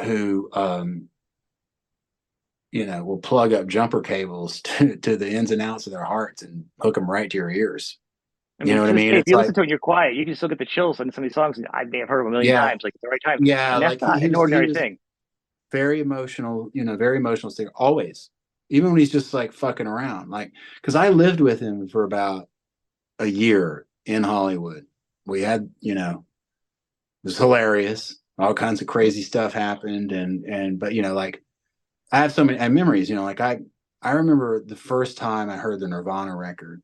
who will plug up jumper cables to the ins and outs of their hearts and hook them right to your ears. I You mean, know what to I this mean? day, if It's you like, listen to it and you're quiet, you can still get the chills on some of these songs. I may have heard them a million yeah, times, like at the right time, yeah, and that's like not an he ordinary was thing. very emotional, very emotional singer, always, even when he's just like fucking around. Like, because I lived with him for about a year in Hollywood. We had, it was hilarious. All kinds of crazy stuff happened, but like I have so many memories. Like I remember the first time I heard the Nirvana record.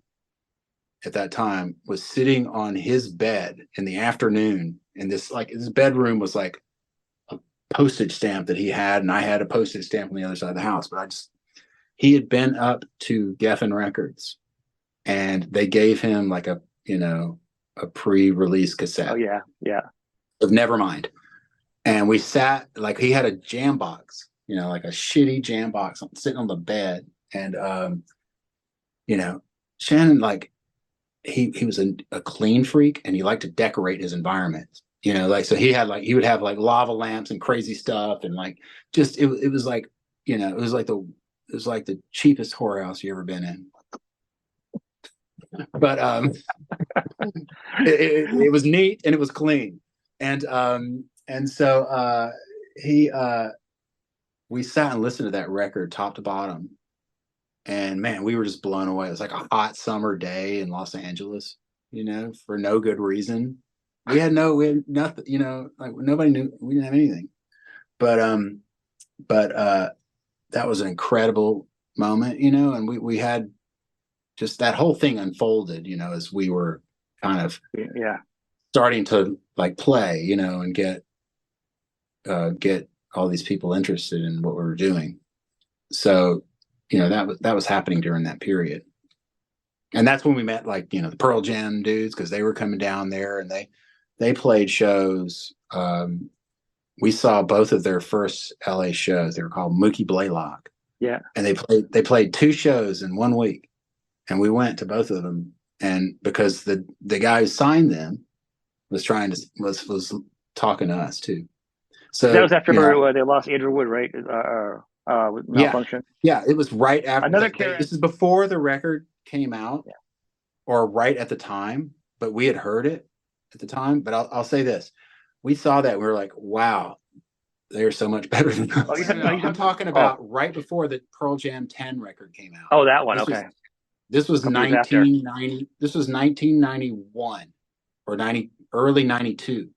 At that time, was sitting on his bed in the afternoon, and his bedroom was like a postage stamp that he had, and I had a postage stamp on the other side of the house. But he had been up to Geffen Records, and they gave him like a pre-release Oh cassette yeah, yeah. of Nevermind, and we sat like he had a jam box, like a shitty jam box sitting on the bed, and you know, Shannon like he was a clean freak, and he liked to decorate his environment. Like so he would have like lava lamps and crazy stuff, and like just it was like it was like the cheapest whorehouse you ever been in. But it was neat and it was clean, and so he we sat and listened to that record top to bottom, and man, we were just blown away. It was like a hot summer day in Los Angeles, for no good reason. We had nothing, like nobody knew, we didn't have anything. But that was an incredible moment, and we had just that whole thing unfolded, as we were kind of Yeah. starting to like play, and get all these people interested in what we were doing. So, that was happening during that period. And that's when we met like, the Pearl Jam dudes, because they were coming down there, and they played shows. We saw both of their first LA shows. They were called Mookie Blaylock. Yeah. And they played two shows in 1 week. And we went to both of them. And because the guy who signed them was talking to us too. That So, was after they lost Andrew Wood, right? With yeah, malfunction. yeah, it was right after Another this character. is before the record came out, Yeah. or right at the time, but we had heard it at the time. But I'll say this: we saw that, and we were like, "Wow, they are so much better than Oh, us." you No, said. no, Oh, no. you I'm said. talking Oh, about right before the Pearl Jam 10 record came out. oh, that one. This Okay. was this A was couple years after. 1990. This was 1991 or 90 early 92.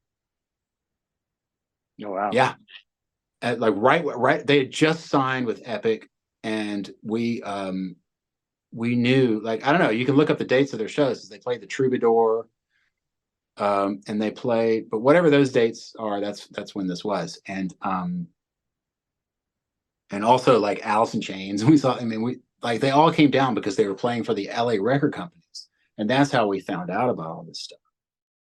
Oh wow. Yeah, like right. They had just signed with Epic, and we knew, like, I don't know, you can look up the dates of their shows. They played the Troubadour, and they played, but whatever those dates are, that's when this was. And also like Alice in Chains. We saw, I mean, we like they all came down because they were playing for the LA record companies. And that's how we found out about all this stuff.